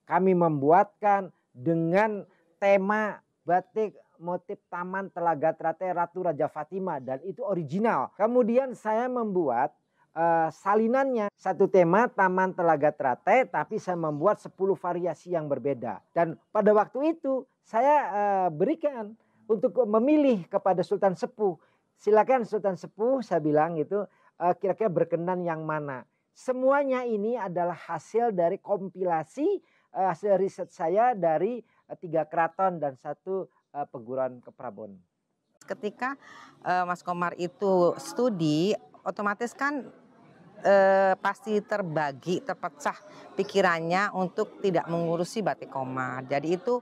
kami membuatkan dengan tema batik motif Taman Telaga Ternate Ratu Raja Fatimah dan itu original. Kemudian saya membuat salinannya, satu tema Taman Telaga Ternate tapi saya membuat 10 variasi yang berbeda. Dan pada waktu itu saya berikan untuk memilih kepada Sultan Sepuh. Silakan Sultan Sepuh, saya bilang itu kira-kira berkenan yang mana. Semuanya ini adalah hasil dari kompilasi hasil riset saya dari 3 keraton dan 1 perguruan keprabon. Ketika Mas Komar itu studi, otomatis kan pasti terpecah pikirannya untuk tidak mengurusi batik Komar. Jadi itu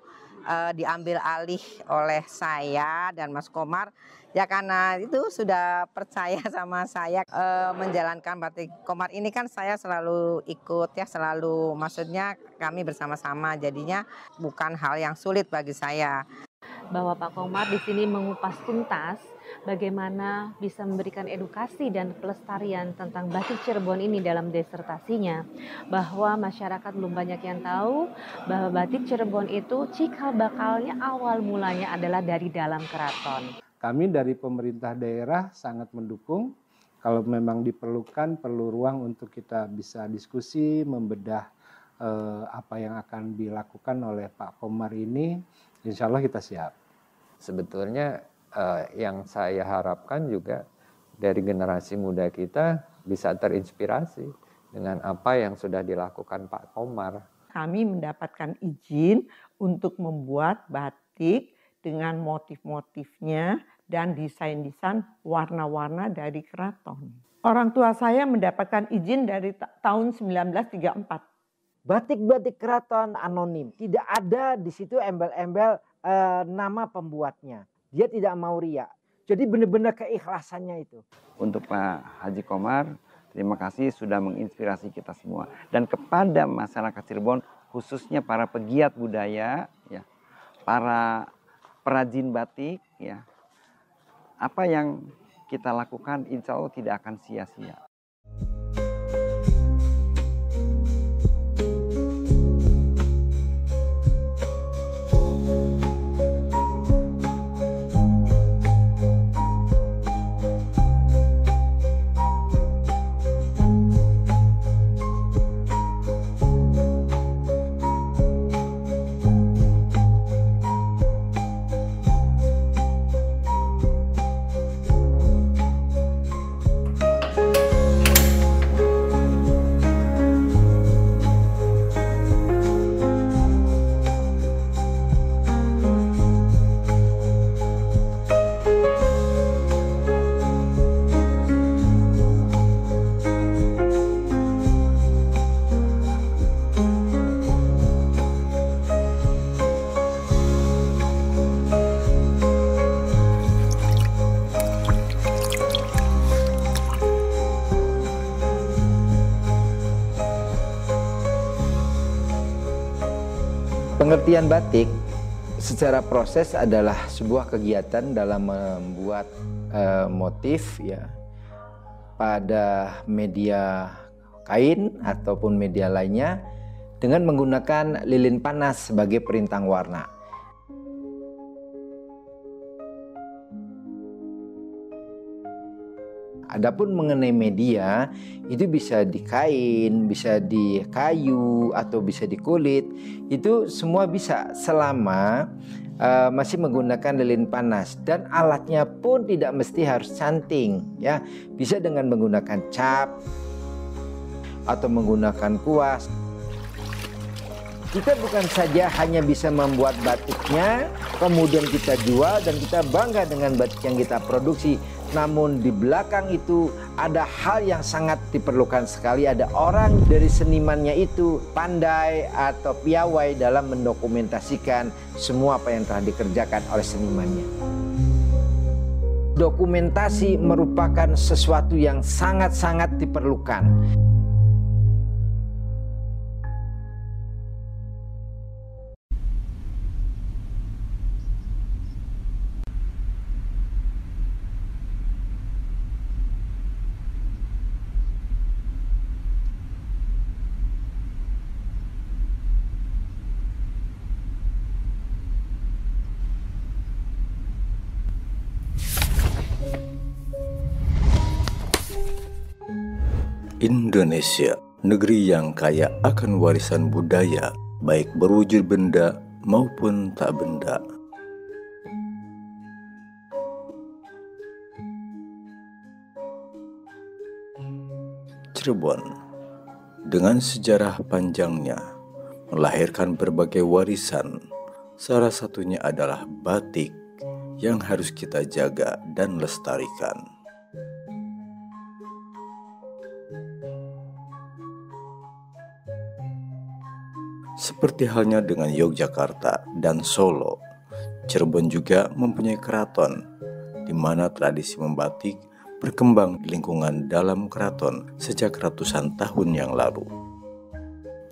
diambil alih oleh saya dan Mas Komar. Ya karena itu sudah percaya sama saya menjalankan batik Komar ini kan saya selalu ikut ya, selalu maksudnya kami bersama-sama. Jadinya bukan hal yang sulit bagi saya. Bahwa Pak Komar di sini mengupas tuntas bagaimana bisa memberikan edukasi dan pelestarian tentang batik Cirebon ini dalam disertasinya, bahwa masyarakat belum banyak yang tahu bahwa batik Cirebon itu cikal bakalnya awal mulanya adalah dari dalam keraton. Kami dari pemerintah daerah sangat mendukung. Kalau memang diperlukan, perlu ruang untuk kita bisa diskusi, membedah apa yang akan dilakukan oleh Pak Komar ini, insya Allah kita siap. Sebetulnya yang saya harapkan juga dari generasi muda kita bisa terinspirasi dengan apa yang sudah dilakukan Pak Komar. Kami mendapatkan izin untuk membuat batik dengan motif-motifnya dan desain-desain warna-warna dari keraton. Orang tua saya mendapatkan izin dari tahun 1934. Batik-batik keraton anonim, tidak ada di situ embel-embel nama pembuatnya. Dia tidak mau riak. Jadi benar-benar keikhlasannya itu. Untuk Pak Haji Komar, terima kasih sudah menginspirasi kita semua. Dan kepada masyarakat Cirebon, khususnya para pegiat budaya, ya, para perajin batik, ya, apa yang kita lakukan insya Allah tidak akan sia-sia. Pengertian batik secara proses adalah sebuah kegiatan dalam membuat motif ya pada media kain ataupun media lainnya dengan menggunakan lilin panas sebagai perintang warna. Adapun mengenai media, itu bisa di kain, bisa di kayu, atau bisa di kulit. Itu semua bisa selama masih menggunakan lilin panas. Dan alatnya pun tidak mesti harus canting, ya. Bisa dengan menggunakan cap atau menggunakan kuas. Kita bukan saja hanya bisa membuat batiknya, kemudian kita jual dan kita bangga dengan batik yang kita produksi. Namun di belakang itu ada hal yang sangat diperlukan sekali. Ada orang dari senimannya itu pandai atau piawai dalam mendokumentasikan semua apa yang telah dikerjakan oleh senimannya. Dokumentasi merupakan sesuatu yang sangat-sangat diperlukan. Indonesia, negeri yang kaya akan warisan budaya, baik berwujud benda maupun tak benda. Cirebon, dengan sejarah panjangnya, melahirkan berbagai warisan. Salah satunya adalah batik yang harus kita jaga dan lestarikan. Seperti halnya dengan Yogyakarta dan Solo, Cirebon juga mempunyai keraton, di mana tradisi membatik berkembang di lingkungan dalam keraton sejak ratusan tahun yang lalu.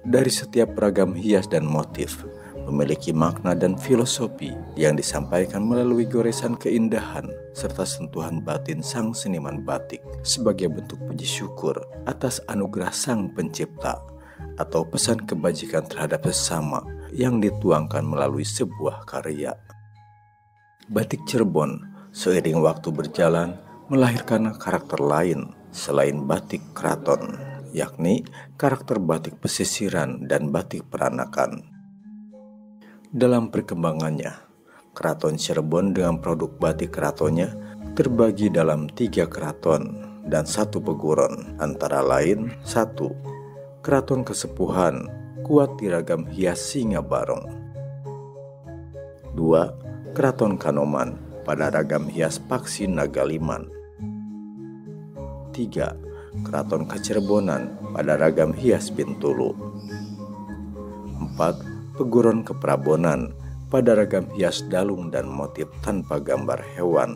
Dari setiap ragam hias dan motif, memiliki makna dan filosofi yang disampaikan melalui goresan keindahan serta sentuhan batin sang seniman batik sebagai bentuk puji syukur atas anugerah sang pencipta atau pesan kebajikan terhadap sesama yang dituangkan melalui sebuah karya. Batik Cirebon seiring waktu berjalan melahirkan karakter lain selain batik keraton, yakni karakter batik pesisiran dan batik peranakan. Dalam perkembangannya, Keraton Cirebon dengan produk batik keratonnya terbagi dalam 3 keraton dan 1 peguron, antara lain 1. Keraton Kesepuhan kuat di ragam hias Singa Barong. 2. Keraton Kanoman pada ragam hias Paksi Nagaliman. 3. Keraton Kacirebonan pada ragam hias Bintulu. 4. Peguron Keprabonan pada ragam hias dalung dan motif tanpa gambar hewan.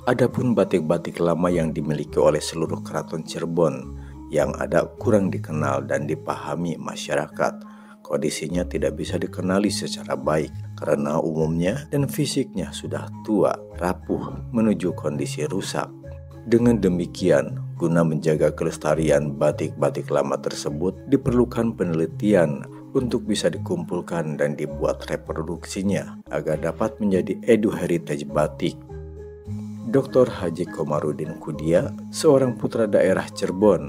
Adapun batik-batik lama yang dimiliki oleh seluruh keraton Cirebon yang ada kurang dikenal dan dipahami masyarakat, kondisinya tidak bisa dikenali secara baik karena umumnya dan fisiknya sudah tua, rapuh menuju kondisi rusak. Dengan demikian, guna menjaga kelestarian batik-batik lama tersebut diperlukan penelitian untuk bisa dikumpulkan dan dibuat reproduksinya agar dapat menjadi edu heritage batik. Dr. Haji Komarudin Kudia, seorang putra daerah Cirebon,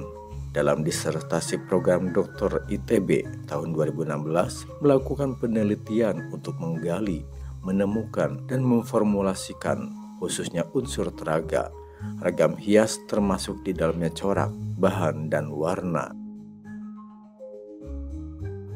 dalam disertasi program Dr. ITB tahun 2016 melakukan penelitian untuk menggali, menemukan, dan memformulasikan khususnya unsur teraga, ragam hias termasuk di dalamnya corak, bahan, dan warna.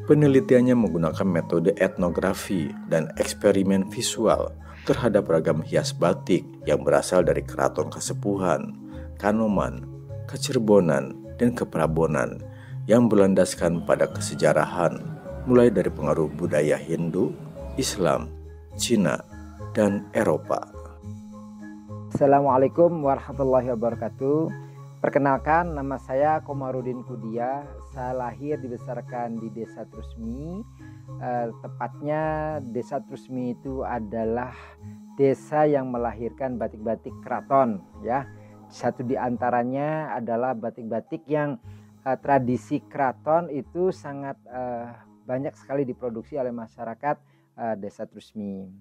Penelitiannya menggunakan metode etnografi dan eksperimen visual terhadap ragam hias batik yang berasal dari Keraton Kasepuhan, Kanoman, Kacirebonan, dan Keprabonan yang berlandaskan pada kesejarahan mulai dari pengaruh budaya Hindu, Islam, Cina, dan Eropa. Assalamualaikum warahmatullahi wabarakatuh. Perkenalkan, nama saya Komarudin Kudia. Saya lahir dibesarkan di Desa Trusmi. Tepatnya Desa Trusmi itu adalah desa yang melahirkan batik-batik keraton, ya. Satu di antaranya adalah batik-batik yang tradisi keraton itu sangat banyak sekali diproduksi oleh masyarakat Desa Trusmi.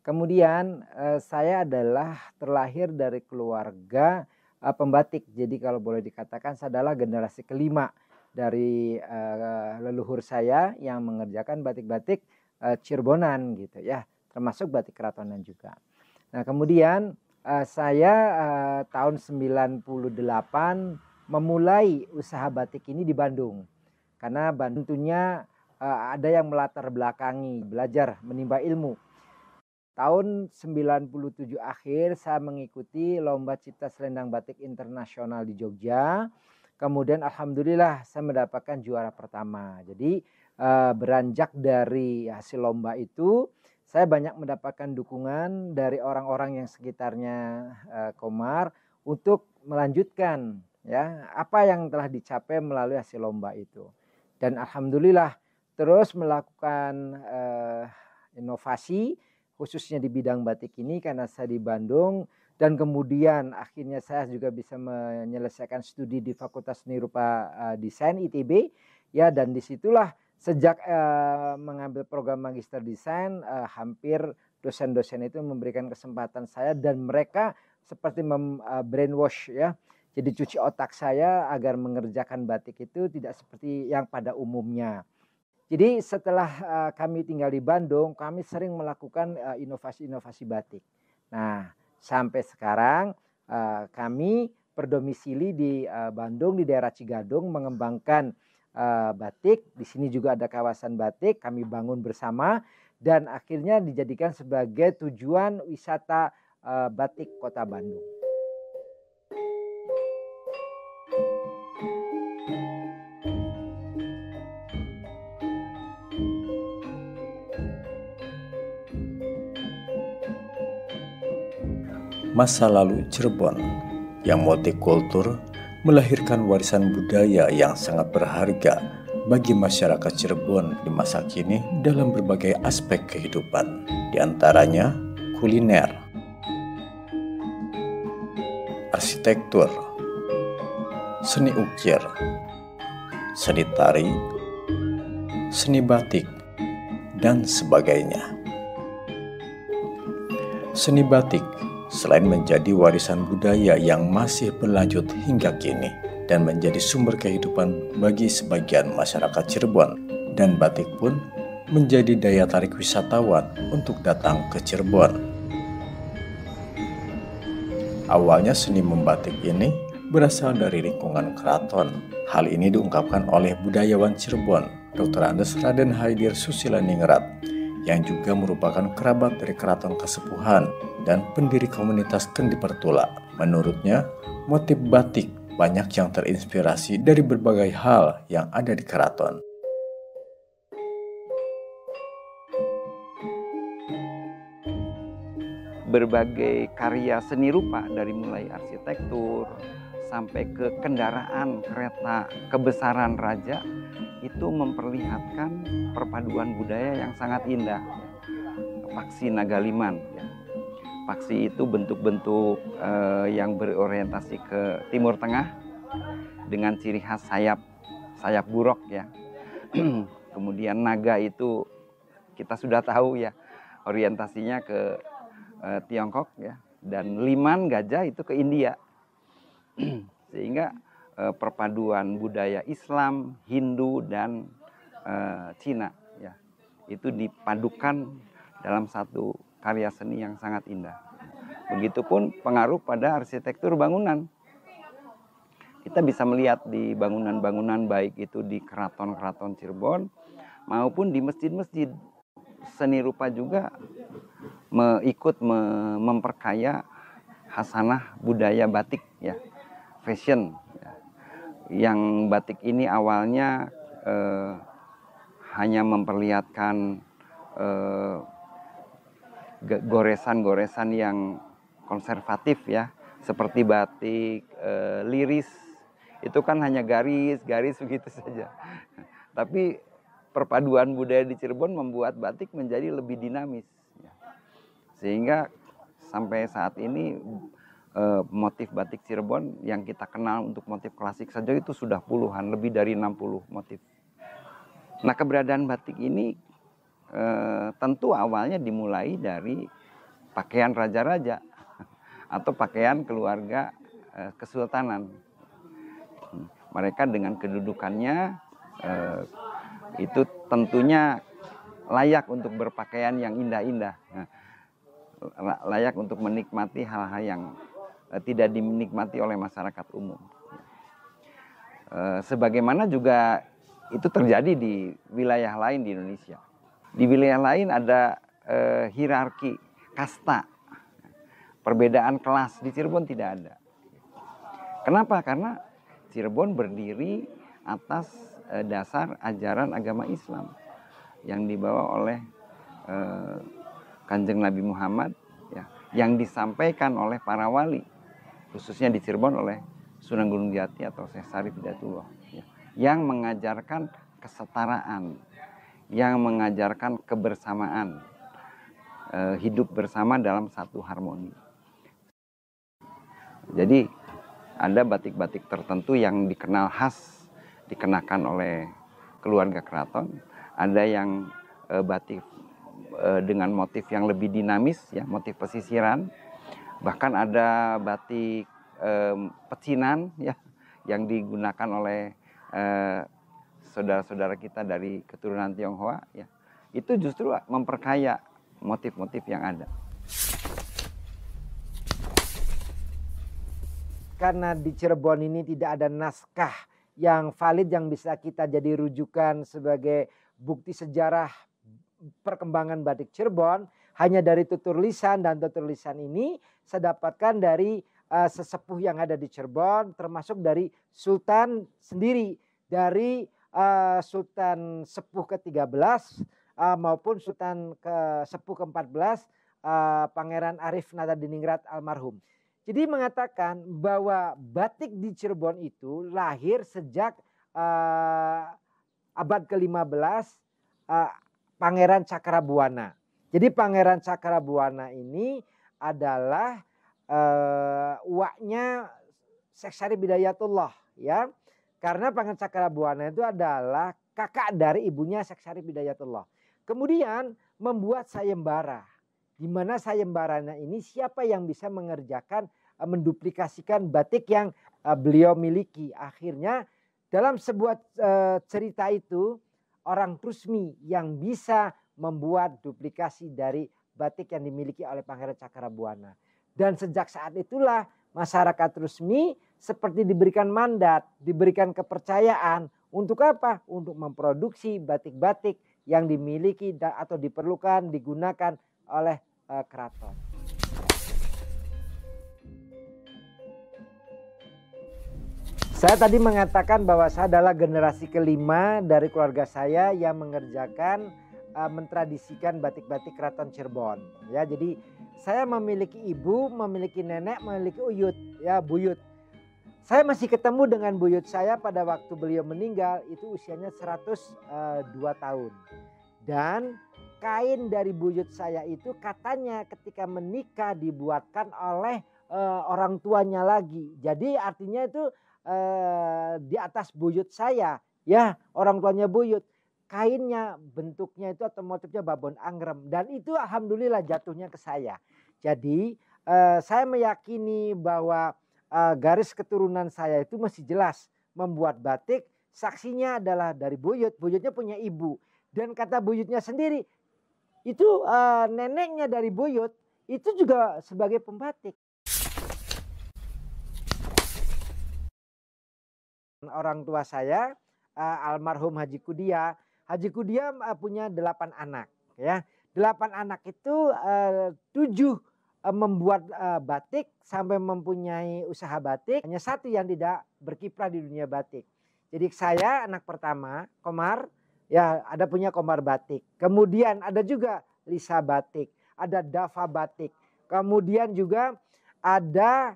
Kemudian saya adalah terlahir dari keluarga pembatik. Jadi kalau boleh dikatakan saya adalah generasi kelima dari leluhur saya yang mengerjakan batik-batik Cirebonan gitu ya, termasuk batik keratonan juga. Nah, kemudian saya tahun 98 memulai usaha batik ini di Bandung. Karena Bandung tentunya ada yang melatar belakangi belajar menimba ilmu. Tahun 97 akhir saya mengikuti Lomba Cipta Selendang Batik Internasional di Jogja. Kemudian alhamdulillah saya mendapatkan juara pertama. Jadi beranjak dari hasil lomba itu saya banyak mendapatkan dukungan dari orang-orang yang sekitarnya Komar untuk melanjutkan ya apa yang telah dicapai melalui hasil lomba itu. Dan alhamdulillah terus melakukan inovasi khususnya di bidang batik ini karena saya di Bandung. Dan kemudian akhirnya saya juga bisa menyelesaikan studi di Fakultas Seni Rupa Desain ITB ya, dan disitulah sejak mengambil program Magister Desain hampir dosen-dosen itu memberikan kesempatan saya dan mereka seperti brainwash ya. Jadi cuci otak saya agar mengerjakan batik itu tidak seperti yang pada umumnya. Jadi setelah kami tinggal di Bandung, kami sering melakukan inovasi-inovasi batik. Nah, sampai sekarang kami berdomisili di Bandung, di daerah Cigadung, mengembangkan batik. Di sini juga ada kawasan batik, kami bangun bersama dan akhirnya dijadikan sebagai tujuan wisata batik Kota Bandung. Masa lalu Cirebon yang multikultur melahirkan warisan budaya yang sangat berharga bagi masyarakat Cirebon di masa kini dalam berbagai aspek kehidupan, di antaranya kuliner, arsitektur, seni ukir, seni tari, seni batik, dan sebagainya. Seni batik selain menjadi warisan budaya yang masih berlanjut hingga kini dan menjadi sumber kehidupan bagi sebagian masyarakat Cirebon, dan batik pun menjadi daya tarik wisatawan untuk datang ke Cirebon. Awalnya seni membatik ini berasal dari lingkungan keraton. Hal ini diungkapkan oleh budayawan Cirebon, Dr. Andes Raden Haidir Susilaningrat, yang juga merupakan kerabat dari Keraton Kasepuhan dan pendiri komunitas Kendi Pertula. Menurutnya, motif batik banyak yang terinspirasi dari berbagai hal yang ada di keraton. Berbagai karya seni rupa dari mulai arsitektur sampai ke kendaraan kereta kebesaran raja itu memperlihatkan perpaduan budaya yang sangat indah. Paksi Nagaliman, ya. Paksi itu bentuk-bentuk yang berorientasi ke Timur Tengah dengan ciri khas sayap buruk, ya. Kemudian naga itu kita sudah tahu, ya, orientasinya ke Tiongkok, ya, dan liman gajah itu ke India. Sehingga perpaduan budaya Islam, Hindu, dan Cina, ya, itu dipadukan dalam satu karya seni yang sangat indah. Begitupun pengaruh pada arsitektur bangunan. Kita bisa melihat di bangunan-bangunan baik itu di keraton-keraton Cirebon maupun di masjid-masjid. Seni rupa juga ikut memperkaya khasanah budaya batik, ya, fashion, ya. Yang batik ini awalnya hanya memperlihatkan goresan-goresan yang konservatif, ya, seperti batik liris, itu kan hanya garis-garis begitu saja. Tapi perpaduan budaya di Cirebon membuat batik menjadi lebih dinamis, ya. Sehingga sampai saat ini motif batik Cirebon yang kita kenal untuk motif klasik saja itu sudah puluhan, lebih dari 60 motif. Nah, keberadaan batik ini tentu awalnya dimulai dari pakaian raja-raja atau pakaian keluarga kesultanan. Mereka dengan kedudukannya itu tentunya layak untuk berpakaian yang indah-indah, layak untuk menikmati hal-hal yang tidak dinikmati oleh masyarakat umum. Sebagaimana juga itu terjadi di wilayah lain di Indonesia. Di wilayah lain ada hierarki, kasta, perbedaan kelas. Di Cirebon tidak ada. Kenapa? Karena Cirebon berdiri atas dasar ajaran agama Islam yang dibawa oleh Kanjeng Nabi Muhammad, ya, yang disampaikan oleh para wali, khususnya di Cirebon oleh Sunan Gunung Jati atau Syekh Sarif Hidayatullah, ya, yang mengajarkan kesetaraan, yang mengajarkan kebersamaan, hidup bersama dalam satu harmoni. Jadi ada batik-batik tertentu yang dikenal khas dikenakan oleh keluarga keraton, ada yang batik dengan motif yang lebih dinamis, ya, motif pesisiran, bahkan ada batik pecinan ya yang digunakan oleh saudara-saudara kita dari keturunan Tionghoa ya, itu justru memperkaya motif-motif yang ada. Karena di Cirebon ini tidak ada naskah yang valid yang bisa kita jadi rujukan sebagai bukti sejarah perkembangan batik Cirebon, hanya dari tutur lisan, dan tutur lisan ini saya dapatkan dari sesepuh yang ada di Cirebon, termasuk dari Sultan sendiri, dari Sultan Sepuh ke-13 maupun Sultan Sepuh ke-14 Pangeran Arif Nadadiningrat almarhum. Jadi mengatakan bahwa batik di Cirebon itu lahir sejak abad ke-15 Pangeran Cakrabuana. Jadi Pangeran Cakrabuana ini adalah uaknya Syekh Syarif Hidayatullah ya. Karena Pangeran Cakrabuana itu adalah kakak dari ibunya Syekh Syarif Hidayatullah. Kemudian membuat sayembara. Di mana sayembaranya ini siapa yang bisa mengerjakan, menduplikasikan batik yang beliau miliki. Akhirnya dalam sebuah cerita itu orang Trusmi yang bisa membuat duplikasi dari batik yang dimiliki oleh Pangeran Cakrabuana. Dan sejak saat itulah masyarakat Trusmi seperti diberikan mandat, diberikan kepercayaan. Untuk apa? Untuk memproduksi batik-batik yang dimiliki atau diperlukan, digunakan oleh keraton. Saya tadi mengatakan bahwa saya adalah generasi kelima dari keluarga saya yang mengerjakan mentradisikan batik-batik Keraton Cirebon. Ya, jadi saya memiliki ibu, memiliki nenek, memiliki uyut, ya buyut. Saya masih ketemu dengan buyut saya pada waktu beliau meninggal, itu usianya 102 tahun. Dan kain dari buyut saya itu katanya ketika menikah dibuatkan oleh orang tuanya lagi. Jadi artinya itu di atas buyut saya, ya orang tuanya buyut. Kainnya bentuknya itu atau motifnya babon angrem, dan itu alhamdulillah jatuhnya ke saya. Jadi saya meyakini bahwa garis keturunan saya itu masih jelas membuat batik. Saksinya adalah dari buyut, buyutnya punya ibu, dan kata buyutnya sendiri itu neneknya dari buyut itu juga sebagai pembatik. Orang tua saya almarhum Haji Kudia. Haji Kudia punya 8 anak, ya. 8 anak itu 7 membuat batik sampai mempunyai usaha batik. Hanya 1 yang tidak berkiprah di dunia batik. Jadi saya anak pertama, Komar, ya ada punya Komar batik. Kemudian ada juga Lisa batik, ada Dava batik. Kemudian juga ada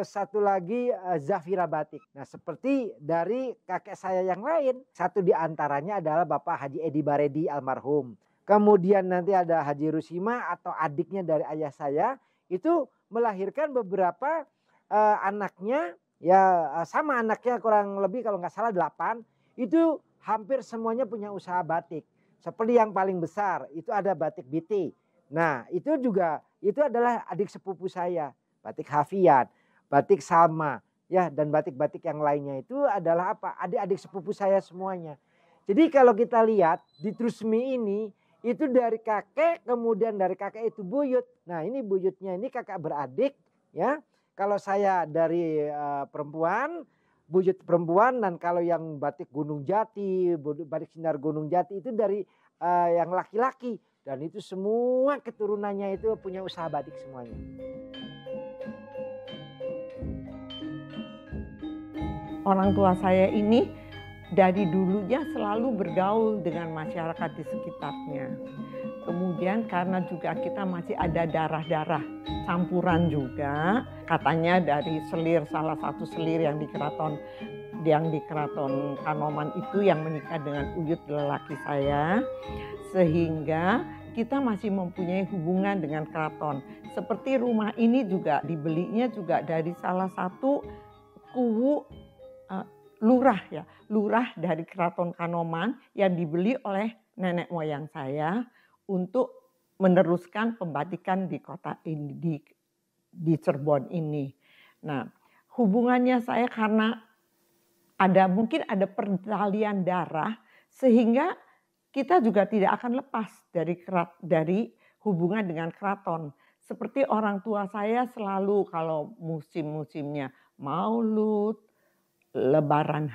satu lagi Zafira batik. Nah, seperti dari kakek saya yang lain, satu di antaranya adalah Bapak Haji Edi Baredi almarhum. Kemudian nanti ada Haji Rusima atau adiknya dari ayah saya, itu melahirkan beberapa anaknya, ya sama anaknya kurang lebih kalau nggak salah 8, itu hampir semuanya punya usaha batik. Seperti yang paling besar itu ada batik BT. Nah, itu juga itu adalah adik sepupu saya. Batik Hafian, batik Salma, ya, dan batik-batik yang lainnya itu adalah apa? Adik-adik sepupu saya semuanya. Jadi kalau kita lihat di Trusmi ini itu dari kakek, kemudian dari kakek itu buyut. Nah, ini buyutnya ini kakak beradik, ya. Kalau saya dari perempuan, buyut perempuan, dan kalau yang batik Gunung Jati, batik Sinar Gunung Jati itu dari yang laki-laki, dan itu semua keturunannya itu punya usaha batik semuanya. Orang tua saya ini dari dulunya selalu bergaul dengan masyarakat di sekitarnya. Kemudian karena juga kita masih ada darah-darah campuran juga, katanya dari selir, salah satu selir yang di keraton Kanoman itu yang menikah dengan uyut lelaki saya, sehingga kita masih mempunyai hubungan dengan keraton. Seperti rumah ini juga dibelinya juga dari salah satu kuwu lurah dari Keraton Kanoman yang dibeli oleh nenek moyang saya untuk meneruskan pembatikan di kota ini, di Cirebon ini. Nah, hubungannya saya karena mungkin ada pertalian darah sehingga kita juga tidak akan lepas dari hubungan dengan keraton. Seperti orang tua saya selalu kalau musim-musimnya Maulud, Lebaran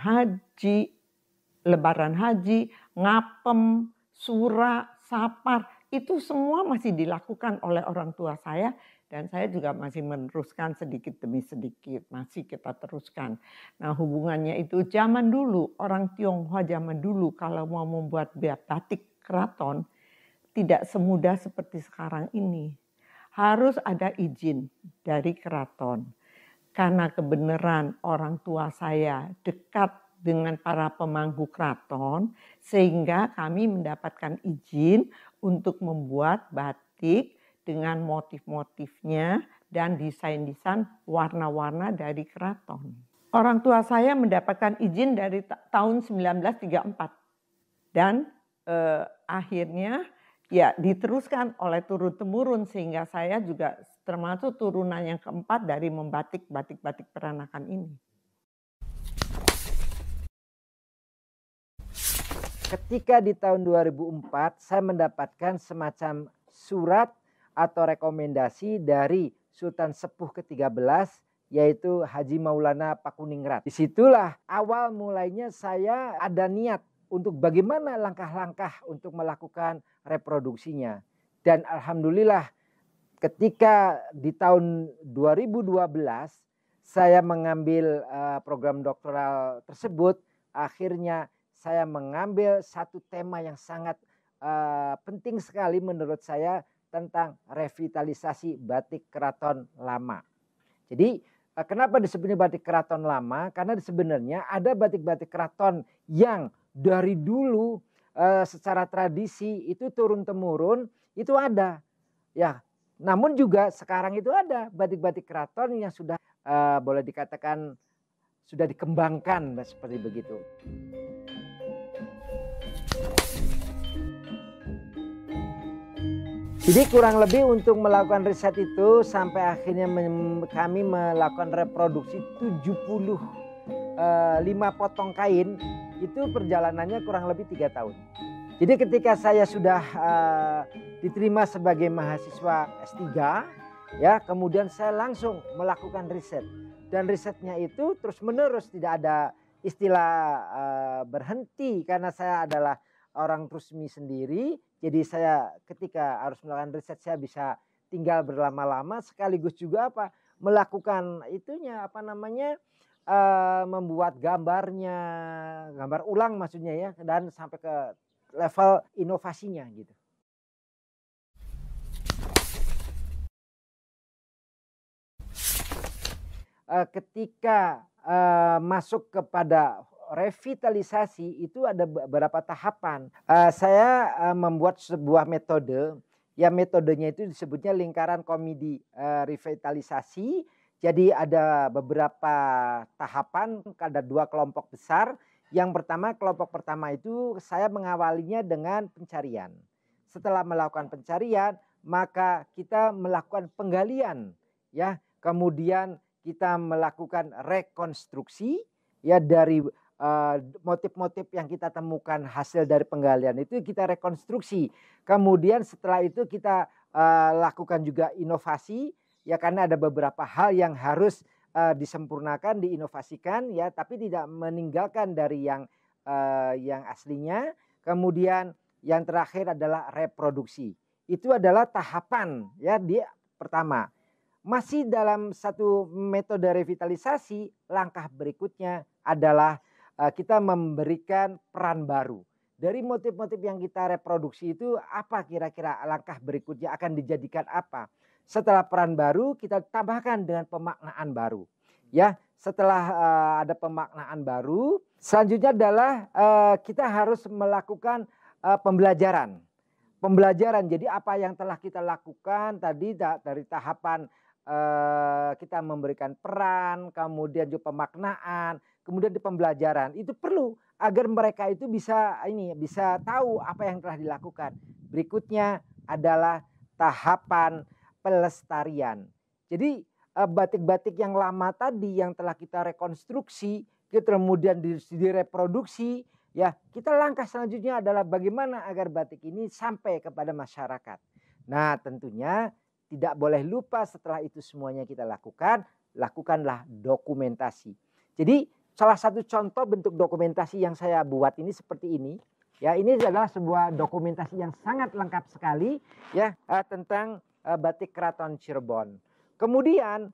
haji, ngapem, sura, sapar, itu semua masih dilakukan oleh orang tua saya. Dan saya juga masih meneruskan sedikit demi sedikit, masih kita teruskan. Nah, hubungannya itu zaman dulu, orang Tionghoa zaman dulu kalau mau membuat batik keraton, tidak semudah seperti sekarang ini. Harus ada izin dari keraton. Karena kebenaran orang tua saya dekat dengan para pemangku keraton, sehingga kami mendapatkan izin untuk membuat batik dengan motif-motifnya dan desain-desain warna-warna dari keraton. Orang tua saya mendapatkan izin dari tahun 1934 dan akhirnya ya diteruskan oleh turun-temurun sehingga saya juga termasuk turunan yang keempat dari membatik batik-batik peranakan ini. Ketika di tahun 2004 saya mendapatkan semacam surat atau rekomendasi dari Sultan Sepuh ke-13 yaitu Haji Maulana Pakuningrat. Disitulah awal mulainya saya ada niat untuk bagaimana langkah-langkah untuk melakukan reproduksinya. Dan alhamdulillah ketika di tahun 2012 saya mengambil program doktoral tersebut, akhirnya saya mengambil satu tema yang sangat penting sekali menurut saya tentang revitalisasi batik keraton lama. Jadi kenapa disebutnya batik keraton lama? Karena sebenarnya ada batik-batik keraton yang dari dulu secara tradisi itu turun-temurun itu ada. Ya, namun juga sekarang itu ada batik-batik keraton yang sudah boleh dikatakan sudah dikembangkan seperti begitu. Jadi kurang lebih untuk melakukan riset itu sampai akhirnya kami melakukan reproduksi 75 potong kain, itu perjalanannya kurang lebih 3 tahun. Jadi ketika saya sudah diterima sebagai mahasiswa S3, ya kemudian saya langsung melakukan riset. Dan risetnya itu terus menerus, tidak ada istilah berhenti karena saya adalah orang resmi sendiri. Jadi saya ketika harus melakukan riset saya bisa tinggal berlama-lama, sekaligus juga melakukan membuat gambarnya, gambar ulang maksudnya ya, dan sampai ke level inovasinya gitu. Ketika masuk kepada revitalisasi itu ada beberapa tahapan. Saya membuat sebuah metode, ya metodenya itu disebutnya lingkaran komedi revitalisasi. Jadi ada beberapa tahapan, ada 2 kelompok besar. Yang pertama, kelompok pertama itu saya mengawalinya dengan pencarian. Setelah melakukan pencarian, maka kita melakukan penggalian, ya. Kemudian kita melakukan rekonstruksi, ya dari motif-motif yang kita temukan hasil dari penggalian itu kita rekonstruksi. Kemudian setelah itu kita lakukan juga inovasi, ya karena ada beberapa hal yang harus disempurnakan, diinovasikan, ya tapi tidak meninggalkan dari yang aslinya. Kemudian yang terakhir adalah reproduksi. Itu adalah tahapan ya di pertama. Masih dalam satu metode revitalisasi, langkah berikutnya adalah kita memberikan peran baru. Dari motif-motif yang kita reproduksi itu apa kira-kira langkah berikutnya akan dijadikan apa? Setelah peran baru kita tambahkan dengan pemaknaan baru. Ya, setelah ada pemaknaan baru, selanjutnya adalah kita harus melakukan pembelajaran. Pembelajaran. Jadi apa yang telah kita lakukan tadi dari tahapan kita memberikan peran, kemudian juga pemaknaan, kemudian di pembelajaran itu perlu agar mereka itu bisa tahu apa yang telah dilakukan. Berikutnya adalah tahapan pelestarian. Jadi batik-batik yang lama tadi yang telah kita rekonstruksi, kita kemudian direproduksi, ya kita langkah selanjutnya adalah bagaimana agar batik ini sampai kepada masyarakat. Nah tentunya tidak boleh lupa setelah itu semuanya kita lakukan, lakukanlah dokumentasi. Jadi salah satu contoh bentuk dokumentasi yang saya buat ini seperti ini. Ya, ini adalah sebuah dokumentasi yang sangat lengkap sekali ya tentang batik Keraton Cirebon. Kemudian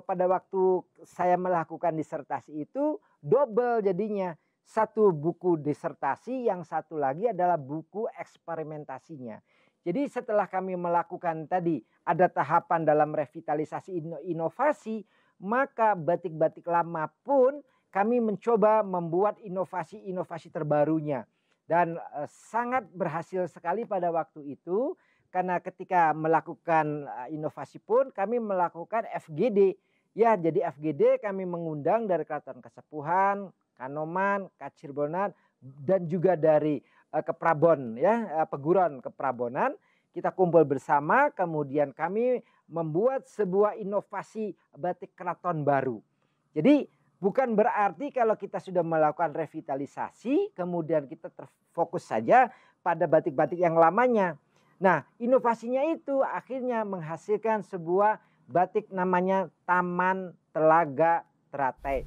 pada waktu saya melakukan disertasi itu double jadinya. Satu buku disertasi, yang satu lagi adalah buku eksperimentasinya. Jadi setelah kami melakukan tadi ada tahapan dalam revitalisasi inovasi, maka batik-batik lama pun kami mencoba membuat inovasi-inovasi terbarunya. Dan sangat berhasil sekali pada waktu itu, karena ketika melakukan inovasi pun kami melakukan FGD. Ya, jadi FGD kami mengundang dari Keraton Kasepuhan, Kanoman, Kacirbonan, dan juga dari Keprabon, ya, Peguron Keprabonan. Kita kumpul bersama, kemudian kami membuat sebuah inovasi batik keraton baru. Jadi bukan berarti kalau kita sudah melakukan revitalisasi, kemudian kita terfokus saja pada batik-batik yang lamanya. Nah, inovasinya itu akhirnya menghasilkan sebuah batik namanya Taman Telaga Trate.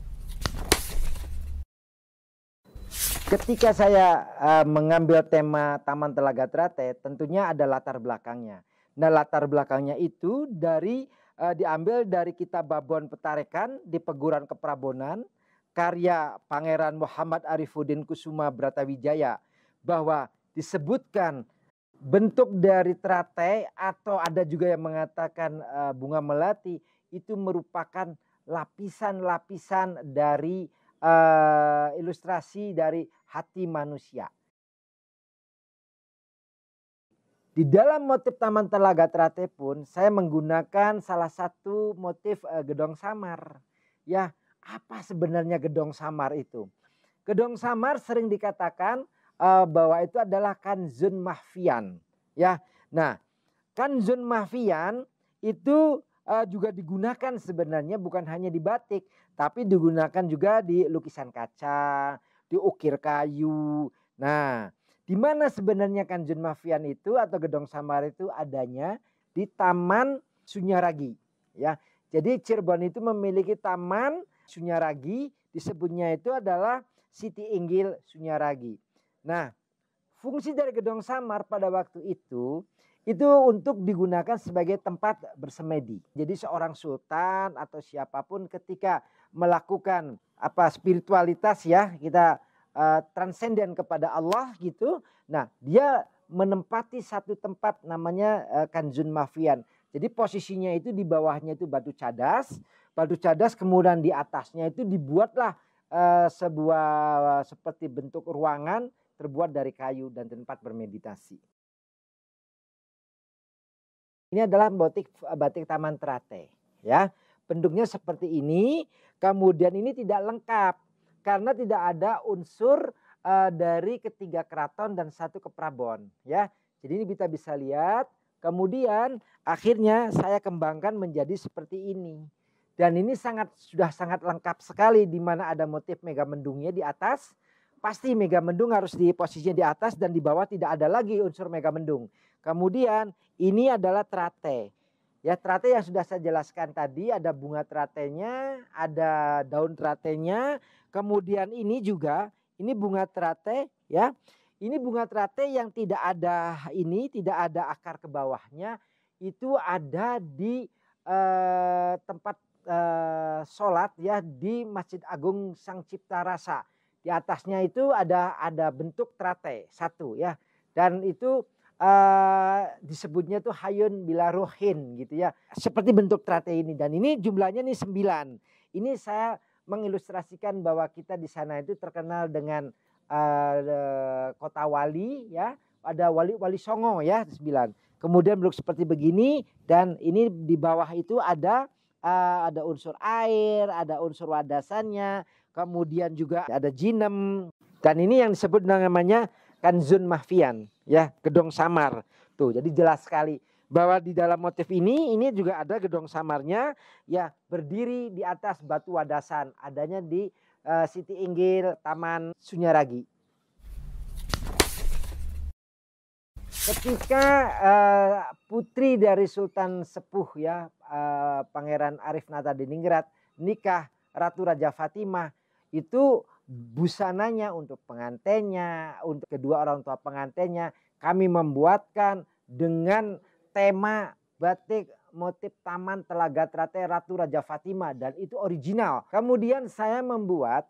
Ketika saya mengambil tema Taman Telaga Trate, tentunya ada latar belakangnya. Nah, latar belakangnya itu diambil dari kitab Babon Petarekan di Peguran Keprabonan, karya Pangeran Muhammad Arifuddin Kusuma Bratawijaya, bahwa disebutkan bentuk dari trate, atau ada juga yang mengatakan bunga melati, itu merupakan lapisan-lapisan dari ilustrasi dari hati manusia. Di dalam motif Taman Telaga Trate pun saya menggunakan salah satu motif gedong samar. Ya, apa sebenarnya gedong samar itu? Gedong samar sering dikatakan bahwa itu adalah kanzun mahfian. Ya, nah kanzun mahfian itu juga digunakan sebenarnya bukan hanya di batik, tapi digunakan juga di lukisan kaca, di ukir kayu. Nah, di mana sebenarnya kanzun mahfian itu atau gedong samar itu adanya di Taman Sunyaragi. Ya, jadi Cirebon itu memiliki Taman Sunyaragi, disebutnya itu adalah Siti Inggil Sunyaragi. Nah, fungsi dari gedong samar pada waktu itu untuk digunakan sebagai tempat bersemedi. Jadi seorang sultan atau siapapun ketika melakukan spiritualitas, ya, kita transenden kepada Allah gitu. Nah, dia menempati satu tempat namanya kanzun mahfian. Jadi posisinya itu di bawahnya itu batu cadas. Batu cadas kemudian di atasnya itu dibuatlah sebuah seperti bentuk ruangan terbuat dari kayu dan tempat bermeditasi. Ini adalah batik Taman Trate, ya. Bentuknya seperti ini. Kemudian ini tidak lengkap karena tidak ada unsur dari ketiga keraton dan satu keprabon, ya. Jadi ini kita bisa lihat. Kemudian akhirnya saya kembangkan menjadi seperti ini. Dan ini sudah sangat lengkap sekali, di mana ada motif megamendungnya di atas. Pasti megamendung harus di posisinya di atas, dan di bawah tidak ada lagi unsur megamendung. Kemudian ini adalah trate. Ya, trate yang sudah saya jelaskan tadi, ada bunga tratenya, ada daun tratenya. Kemudian ini juga, ini bunga trate, ya. Ini bunga trate yang tidak ada akar ke bawahnya. Itu ada di tempat sholat, ya, di Masjid Agung Sang Cipta Rasa. Di atasnya itu ada bentuk trate satu, ya, dan itu disebutnya tuh hayun bila rohin gitu, ya, seperti bentuk trate ini. Dan ini jumlahnya nih 9. Ini saya mengilustrasikan bahwa kita di sana itu terkenal dengan kota wali, ya, ada wali songo, ya, 9. Kemudian bentuk seperti begini, dan ini di bawah itu ada unsur air, ada unsur wadasannya. Kemudian juga ada jinem, dan ini yang disebut namanya kanzun mahfian, ya, gedong samar. Tuh, jadi jelas sekali bahwa di dalam motif ini juga ada gedong samarnya ya berdiri di atas batu wadasan, adanya di Siti Inggil Taman Sunyaragi. Ketika putri dari Sultan Sepuh ya Pangeran Arif Nata Diningrat nikah Ratu Raja Fatimah, itu busananya untuk pengantinnya, untuk kedua orang tua pengantinnya kami membuatkan dengan tema batik motif Taman Telaga Trate Ratu Raja Fatimah, dan itu original. Kemudian saya membuat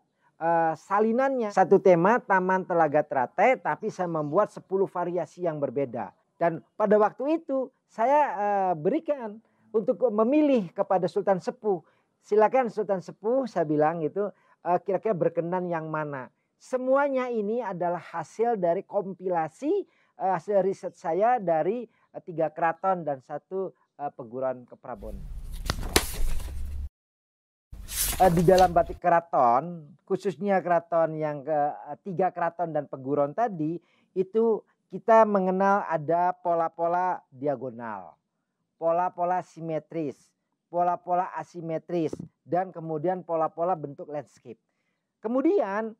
salinannya, satu tema Taman Telaga Trate, tapi saya membuat 10 variasi yang berbeda. Dan pada waktu itu saya berikan untuk memilih kepada Sultan Sepuh. Silakan Sultan Sepuh, saya bilang gitu, kira-kira berkenan yang mana. Semuanya ini adalah hasil dari kompilasi hasil riset saya dari 3 keraton dan 1 perguruan keprabon. Di dalam batik keraton, khususnya keraton yang ke-3 keraton dan perguruan tadi, itu kita mengenal ada pola-pola diagonal, pola-pola simetris, pola-pola asimetris, dan kemudian pola-pola bentuk landscape. Kemudian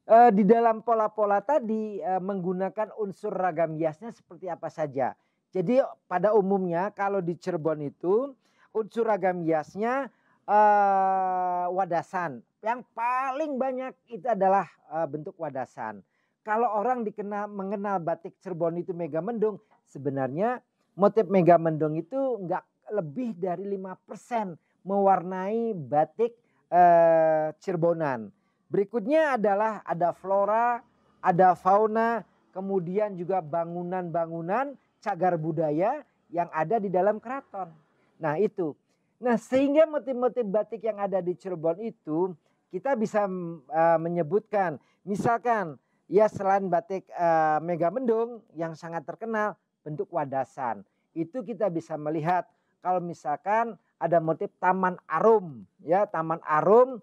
di dalam pola-pola tadi menggunakan unsur ragam hiasnya seperti apa saja. Jadi pada umumnya kalau di Cirebon itu unsur ragam hiasnya wadasan. Yang paling banyak itu adalah bentuk wadasan. Kalau orang mengenal batik Cirebon itu Megamendung, sebenarnya motif Megamendung itu enggak lebih dari 5% mewarnai batik Cirebonan. Berikutnya adalah ada flora, ada fauna, kemudian juga bangunan-bangunan cagar budaya yang ada di dalam keraton. Nah itu. Nah sehingga motif-motif batik yang ada di Cirebon itu kita bisa menyebutkan. Misalkan ya selain batik Megamendung yang sangat terkenal bentuk wadasan. Itu kita bisa melihat kalau misalkan ada motif Taman Arum. Ya Taman Arum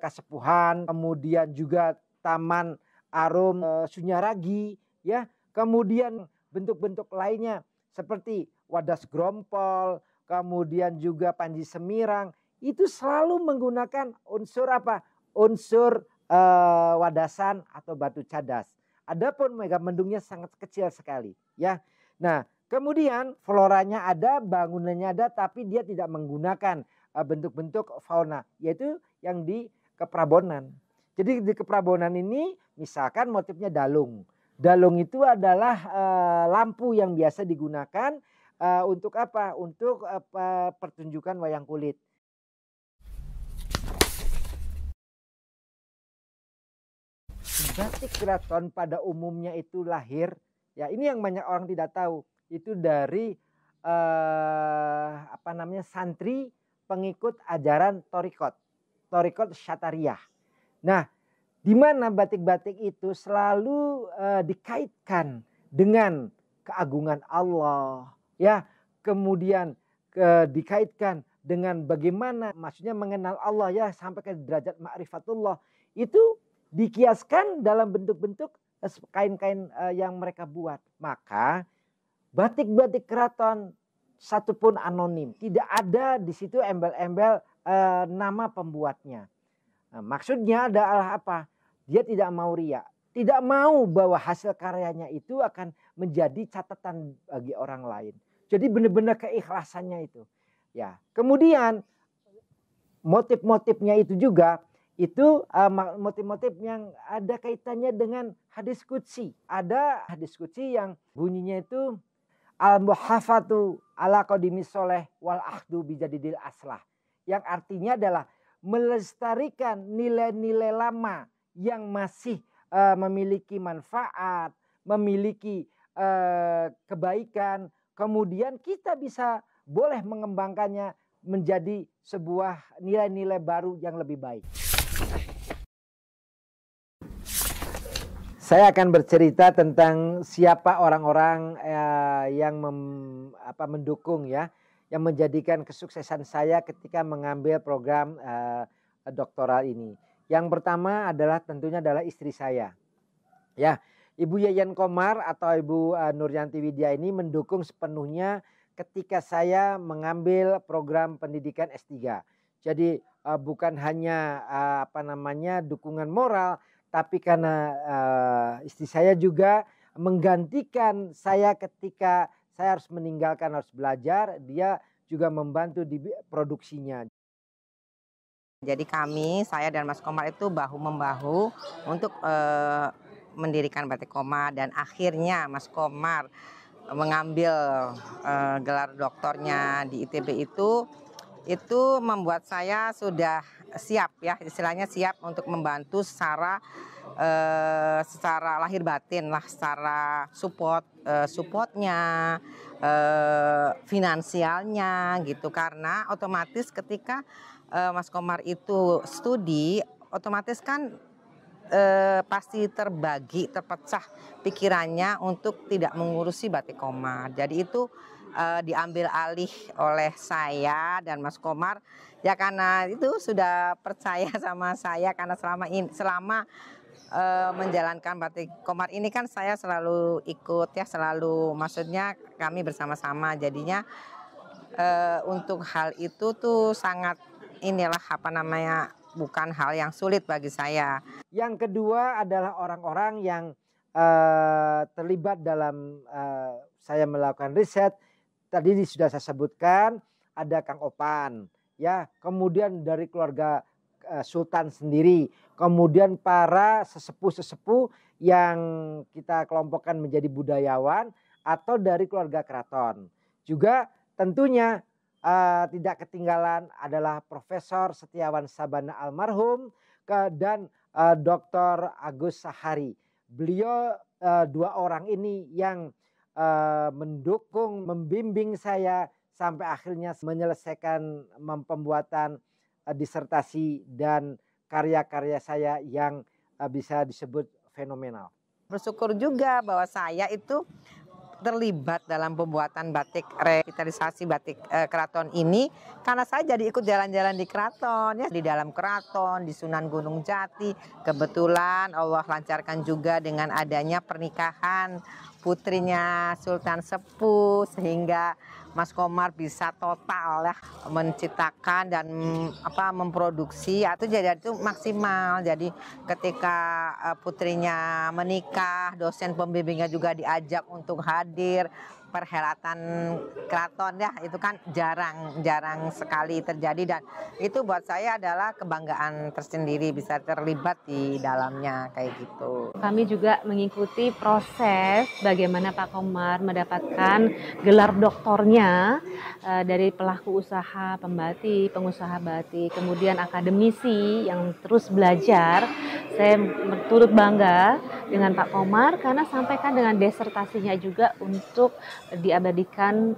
Kasepuhan, kemudian juga Taman Arum Sunyaragi, ya. Kemudian bentuk-bentuk lainnya seperti Wadas Grompol, kemudian juga Panji Semirang, itu selalu menggunakan unsur apa? Unsur wadasan atau batu cadas. Adapun Megamendungnya sangat kecil sekali, ya. Nah, kemudian floranya ada, bangunannya ada, tapi dia tidak menggunakan bentuk-bentuk fauna, yaitu yang di keprabonan. Jadi di keprabonan ini misalkan motifnya dalung. Dalung itu adalah lampu yang biasa digunakan untuk apa? Untuk pertunjukan wayang kulit. Batik keraton pada umumnya itu lahir, ya ini yang banyak orang tidak tahu, itu dari santri pengikut ajaran Thorikot Syatariah. Nah, di mana batik-batik itu selalu dikaitkan dengan keagungan Allah, ya. Kemudian dikaitkan dengan bagaimana maksudnya mengenal Allah ya sampai ke derajat ma'rifatullah. Itu dikiaskan dalam bentuk-bentuk kain-kain yang mereka buat. Maka batik-batik keraton satupun anonim, tidak ada di situ embel-embel nama pembuatnya. Nah, maksudnya adalah apa? Dia tidak mau riya, tidak mau bahwa hasil karyanya itu akan menjadi catatan bagi orang lain. Jadi benar-benar keikhlasannya itu. Ya, kemudian motif-motifnya itu juga itu motif-motif yang ada kaitannya dengan hadis qudsi. Ada hadis qudsi yang bunyinya itu al-muhafatu ala qadimis soleh wal ahdu bijadidil aslah. Yang artinya adalah melestarikan nilai-nilai lama yang masih memiliki manfaat, memiliki kebaikan. Kemudian kita bisa boleh mengembangkannya menjadi sebuah nilai-nilai baru yang lebih baik. Saya akan bercerita tentang siapa orang-orang yang mendukung ya, yang menjadikan kesuksesan saya ketika mengambil program doktoral ini. Yang pertama adalah tentunya adalah istri saya. Ya, Ibu Yayan Komar atau Ibu Nuryanti Widya ini mendukung sepenuhnya ketika saya mengambil program pendidikan S3. Jadi bukan hanya dukungan moral, tapi karena istri saya juga menggantikan saya ketika saya harus meninggalkan, harus belajar, dia juga membantu di produksinya. Jadi kami, saya dan Mas Komar itu bahu-membahu untuk mendirikan Batik Koma, dan akhirnya Mas Komar mengambil gelar doktornya di ITB itu membuat saya sudah siap ya, istilahnya siap untuk membantu secara lahir batin lah, secara supportnya, finansialnya gitu, karena otomatis ketika Mas Komar itu studi, otomatis kan pasti terpecah pikirannya untuk tidak mengurusi Batik Komar. Jadi itu diambil alih oleh saya dan Mas Komar ya, karena itu sudah percaya sama saya, karena selama menjalankan Batik Komar ini kan saya selalu ikut ya, selalu, maksudnya kami bersama-sama, jadinya untuk hal itu tuh sangat bukan hal yang sulit bagi saya. Yang kedua adalah orang-orang yang terlibat dalam saya melakukan riset. Tadi sudah saya sebutkan, ada Kang Opan, ya, kemudian dari keluarga Sultan sendiri, kemudian para sesepuh-sesepuh yang kita kelompokkan menjadi budayawan, atau dari keluarga keraton. Juga tentunya tidak ketinggalan adalah Profesor Setiawan Sabana almarhum dan Dr. Agus Sahari. Beliau dua orang ini yang mendukung, membimbing saya sampai akhirnya menyelesaikan pembuatan disertasi dan karya-karya saya yang bisa disebut fenomenal. Bersyukur juga bahwa saya itu terlibat dalam pembuatan batik, revitalisasi batik keraton ini, karena saya jadi ikut jalan-jalan di keraton ya, di dalam keraton, di Sunan Gunung Jati. Kebetulan Allah lancarkan juga dengan adanya pernikahan putrinya Sultan Sepuh, sehingga Mas Komar bisa total ya menciptakan dan memproduksi itu maksimal. Jadi ketika putrinya menikah, dosen pembimbingnya juga diajak untuk hadir. Perhelatan keraton ya, itu kan jarang sekali terjadi, dan itu buat saya adalah kebanggaan tersendiri bisa terlibat di dalamnya kayak gitu. Kami juga mengikuti proses bagaimana Pak Komar mendapatkan gelar doktornya dari pelaku usaha pembatik, pengusaha batik, kemudian akademisi yang terus belajar. Saya turut bangga dengan Pak Komar karena sampaikan dengan disertasinya juga untuk diabadikan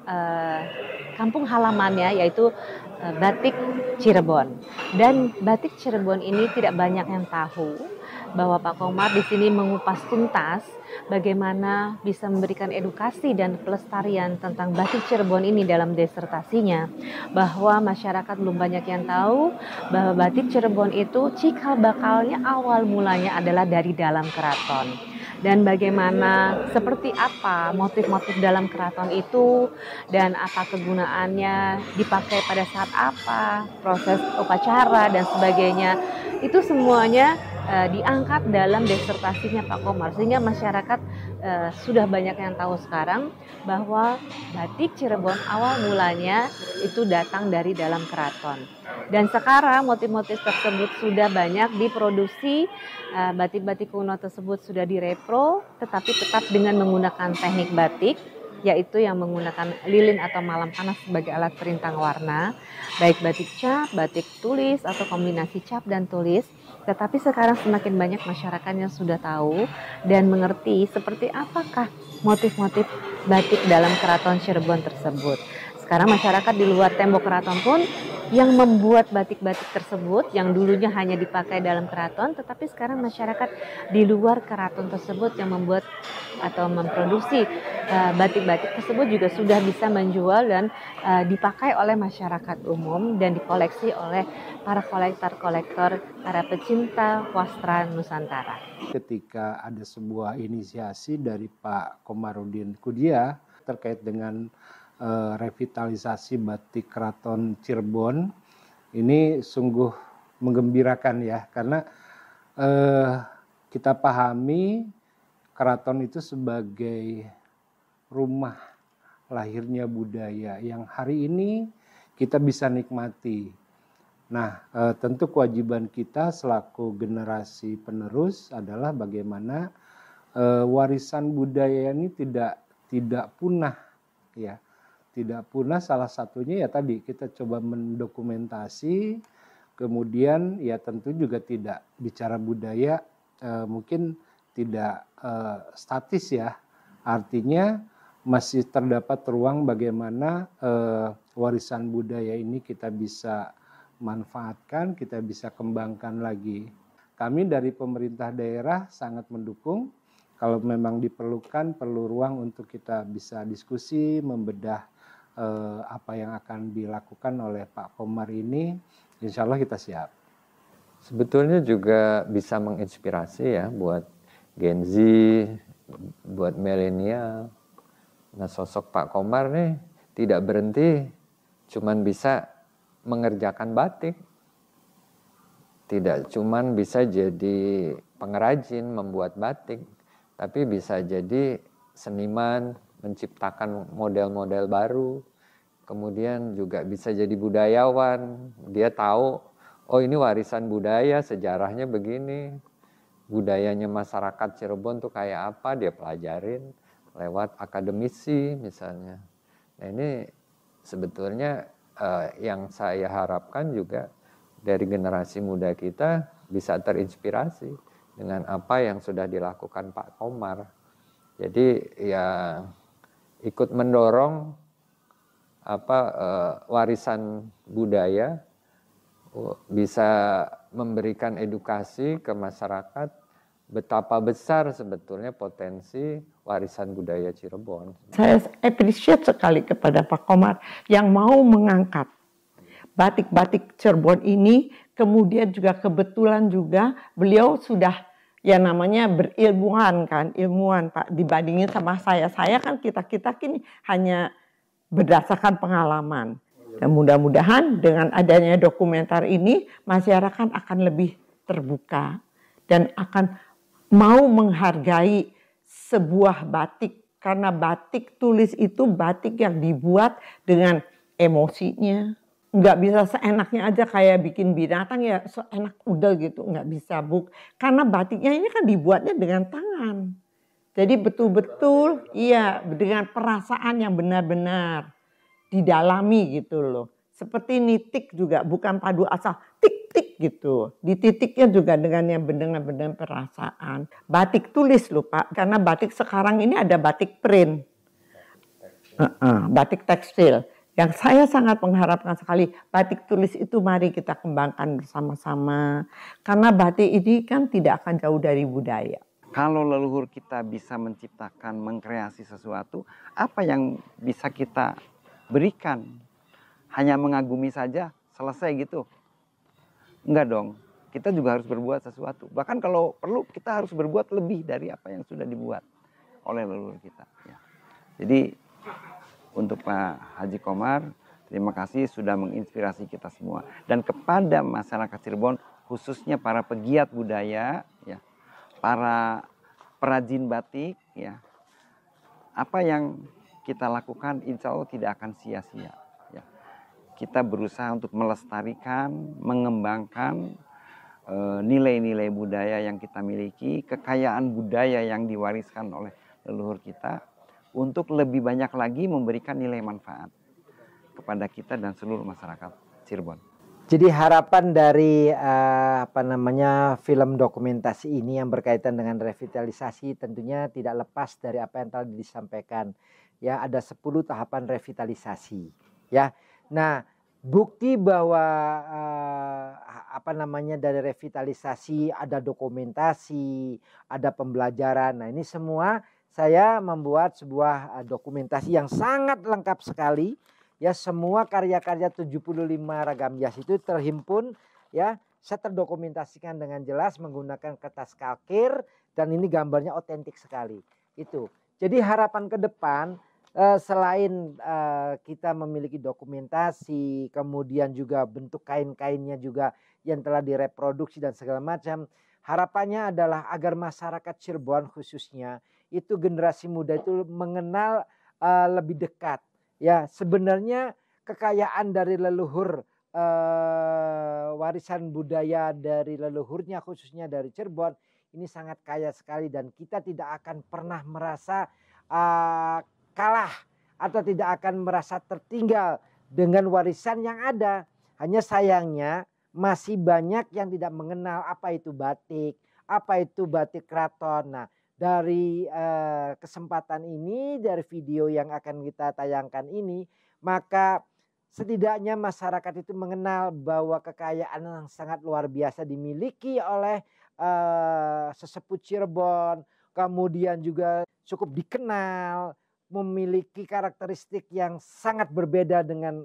kampung halamannya, yaitu batik Cirebon. Dan batik Cirebon ini tidak banyak yang tahu bahwa Pak Komar di sini mengupas tuntas bagaimana bisa memberikan edukasi dan pelestarian tentang batik Cirebon ini dalam disertasinya, bahwa masyarakat belum banyak yang tahu bahwa batik Cirebon itu cikal bakalnya awal mulanya adalah dari dalam keraton. Dan bagaimana, seperti apa motif-motif dalam keraton itu, dan apa kegunaannya, dipakai pada saat apa, proses upacara dan sebagainya. Itu semuanya diangkat dalam disertasinya Pak Komar, sehingga masyarakat sudah banyak yang tahu sekarang bahwa batik Cirebon awal mulanya itu datang dari dalam keraton. Dan sekarang motif-motif tersebut sudah banyak diproduksi, batik-batik kuno tersebut sudah direpro, tetapi tetap dengan menggunakan teknik batik, yaitu yang menggunakan lilin atau malam panas sebagai alat perintang warna, baik batik cap, batik tulis, atau kombinasi cap dan tulis. Tetapi sekarang semakin banyak masyarakat yang sudah tahu dan mengerti seperti apakah motif-motif batik dalam keraton Cirebon tersebut. Sekarang masyarakat di luar tembok keraton pun yang membuat batik-batik tersebut yang dulunya hanya dipakai dalam keraton, tetapi sekarang masyarakat di luar keraton tersebut yang membuat atau memproduksi batik-batik tersebut juga sudah bisa menjual dan dipakai oleh masyarakat umum dan dikoleksi oleh para kolektor-kolektor, para pecinta wastra Nusantara. Ketika ada sebuah inisiasi dari Pak Komarudin Kudiah terkait dengan revitalisasi batik Keraton Cirebon ini sungguh menggembirakan ya, karena kita pahami keraton itu sebagai rumah lahirnya budaya yang hari ini kita bisa nikmati. Nah, tentu kewajiban kita selaku generasi penerus adalah bagaimana warisan budaya ini tidak punah ya. Tidak punah, salah satunya ya tadi kita coba mendokumentasi, kemudian ya tentu juga tidak bicara budaya mungkin tidak statis ya. Artinya masih terdapat ruang bagaimana warisan budaya ini kita bisa manfaatkan, kita bisa kembangkan lagi. Kami dari pemerintah daerah sangat mendukung. Kalau memang diperlukan, perlu ruang untuk kita bisa diskusi, membedah apa yang akan dilakukan oleh Pak Komar ini, insya Allah kita siap. Sebetulnya juga bisa menginspirasi ya buat Gen Z, buat milenial. Nah, sosok Pak Komar nih tidak berhenti cuman bisa mengerjakan batik. Tidak cuman bisa jadi pengrajin membuat batik, tapi bisa jadi seniman, menciptakan model-model baru. Kemudian juga bisa jadi budayawan. Dia tahu, oh ini warisan budaya, sejarahnya begini. Budayanya masyarakat Cirebon tuh kayak apa, dia pelajarin lewat akademisi misalnya. Nah ini sebetulnya yang saya harapkan juga dari generasi muda kita bisa terinspirasi dengan apa yang sudah dilakukan Pak Komar. Jadi ya ikut mendorong warisan budaya, bisa memberikan edukasi ke masyarakat betapa besar sebetulnya potensi warisan budaya Cirebon. Saya appreciate sekali kepada Pak Komar yang mau mengangkat batik-batik Cirebon ini, kemudian juga kebetulan juga beliau sudah ya namanya berilmuwan kan, ilmuwan Pak, dibandingin sama saya. Saya kan kita kini hanya berdasarkan pengalaman. Dan mudah-mudahan dengan adanya dokumenter ini, masyarakat akan lebih terbuka dan akan mau menghargai sebuah batik. Karena batik tulis itu batik yang dibuat dengan emosinya. Nggak bisa seenaknya aja kayak bikin binatang ya seenak udah gitu, nggak bisa karena batiknya ini kan dibuatnya dengan tangan, jadi betul-betul iya dengan perasaan yang benar-benar didalami gitu loh. Seperti nitik juga bukan padu asal tik-tik gitu, di titiknya juga dengan yang benar-benar perasaan. Batik tulis loh Pak, karena batik sekarang ini ada batik print, batik tekstil. Yang saya sangat mengharapkan sekali, batik tulis itu mari kita kembangkan bersama-sama. Karena batik ini kan tidak akan jauh dari budaya. Kalau leluhur kita bisa menciptakan, mengkreasi sesuatu, apa yang bisa kita berikan? Hanya mengagumi saja, selesai gitu? Enggak dong, kita juga harus berbuat sesuatu. Bahkan kalau perlu, kita harus berbuat lebih dari apa yang sudah dibuat oleh leluhur kita. Ya. Jadi, untuk Pak Haji Komar, terima kasih sudah menginspirasi kita semua. Dan kepada masyarakat Cirebon, khususnya para pegiat budaya, ya, para perajin batik, ya, apa yang kita lakukan insya Allah tidak akan sia-sia. Ya. Kita berusaha untuk melestarikan, mengembangkan nilai-nilai budaya yang kita miliki, kekayaan budaya yang diwariskan oleh leluhur kita, untuk lebih banyak lagi memberikan nilai manfaat kepada kita dan seluruh masyarakat Cirebon. Jadi harapan dari film dokumentasi ini yang berkaitan dengan revitalisasi tentunya tidak lepas dari apa yang tadi disampaikan. Ya, ada 10 tahapan revitalisasi. Ya, nah bukti bahwa dari revitalisasi ada dokumentasi, ada pembelajaran. Nah ini semua saya membuat sebuah dokumentasi yang sangat lengkap sekali. Ya, semua karya-karya 75 ragam jas itu terhimpun, ya. Saya terdokumentasikan dengan jelas menggunakan kertas kalkir dan ini gambarnya otentik sekali. Itu. Jadi harapan ke depan selain kita memiliki dokumentasi, kemudian juga bentuk kain-kainnya juga yang telah direproduksi dan segala macam, harapannya adalah agar masyarakat Cirebon khususnya itu generasi muda itu mengenal lebih dekat. Ya, sebenarnya kekayaan dari leluhur, warisan budaya dari leluhurnya khususnya dari Cirebon ini sangat kaya sekali, dan kita tidak akan pernah merasa kalah atau tidak akan merasa tertinggal dengan warisan yang ada. Hanya sayangnya masih banyak yang tidak mengenal apa itu batik, apa itu batik keraton. Nah, dari kesempatan ini, dari video yang akan kita tayangkan ini, maka setidaknya masyarakat itu mengenal bahwa kekayaan yang sangat luar biasa dimiliki oleh sesepuh Cirebon, kemudian juga cukup dikenal, memiliki karakteristik yang sangat berbeda dengan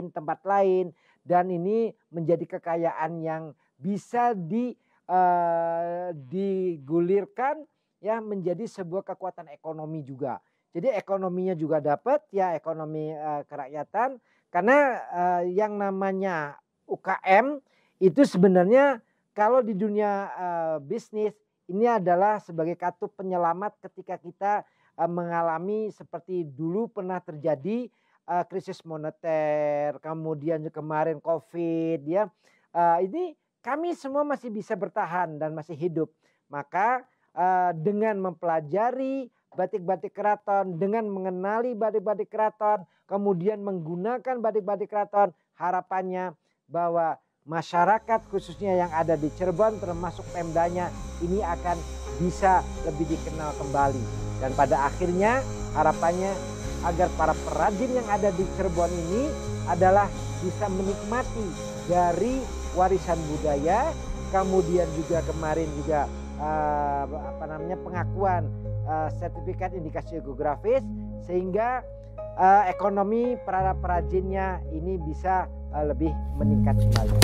tempat lain, dan ini menjadi kekayaan yang bisa digulirkan ya menjadi sebuah kekuatan ekonomi juga. Jadi ekonominya juga dapat ya, ekonomi kerakyatan, karena yang namanya UKM itu sebenarnya kalau di dunia bisnis ini adalah sebagai kartu penyelamat ketika kita mengalami seperti dulu pernah terjadi krisis moneter, kemudian kemarin COVID ya. Ini kami semua masih bisa bertahan dan masih hidup. Maka dengan mempelajari batik-batik keraton, dengan mengenali batik-batik keraton, kemudian menggunakan batik-batik keraton, harapannya bahwa masyarakat khususnya yang ada di Cirebon termasuk Pemdanya ini akan bisa lebih dikenal kembali. Dan pada akhirnya harapannya agar para perajin yang ada di Cirebon ini adalah bisa menikmati dari warisan budaya, kemudian juga kemarin juga pengakuan sertifikat indikasi geografis, sehingga ekonomi para perajinnya ini bisa lebih meningkat kembali.